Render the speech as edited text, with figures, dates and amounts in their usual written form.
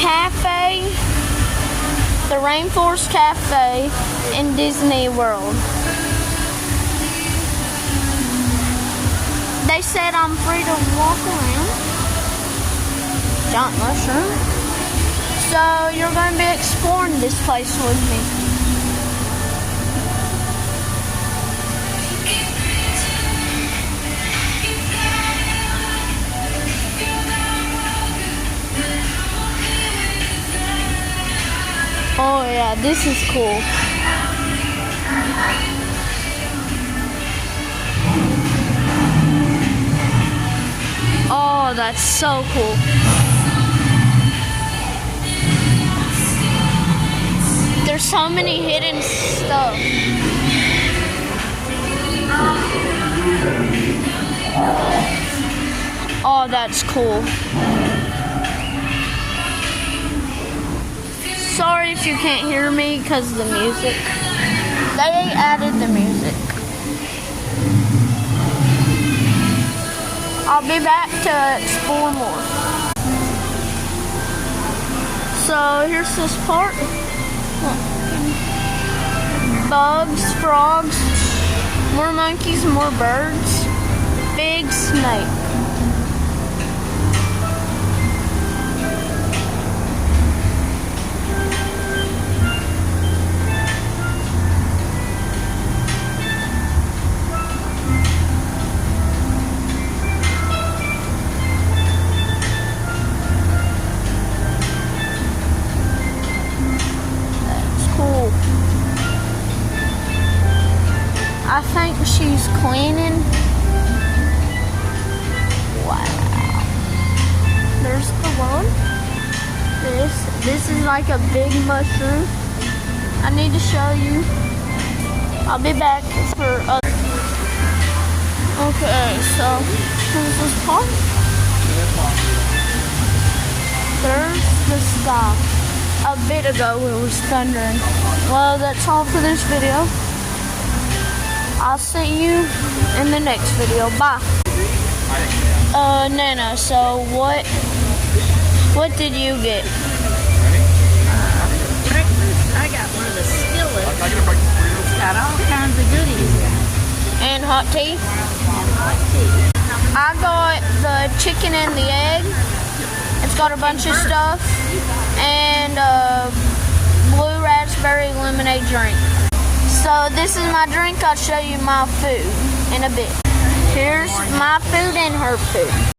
cafe, the Rainforest Cafe in Disney World. They said I'm free to walk around. Giant mushroom. So you're going to be exploring this place with me. Oh yeah, this is cool. Oh, that's so cool. There's so many hidden stuff. Oh, that's cool. Sorry if you can't hear me because of the music. They added the music. I'll be back to explore more. So here's this part. Bugs, frogs, more monkeys, more birds, big snake. I think she's cleaning. Wow. There's the one. This is like a big mushroom. I need to show you. I'll be back for other. Okay, so here's this part. There's the sky. A bit ago it was thundering. Well, that's all for this video. I'll see you in the next video. Bye. Nana, so what did you get? Breakfast, I got one of the skillets. It's got all kinds of goodies in it. And hot tea? And hot tea. I got the chicken and the egg. It's got a bunch of stuff. And blue raspberry lemonade drink. So this is my drink. I'll show you my food in a bit. Here's my food and her food.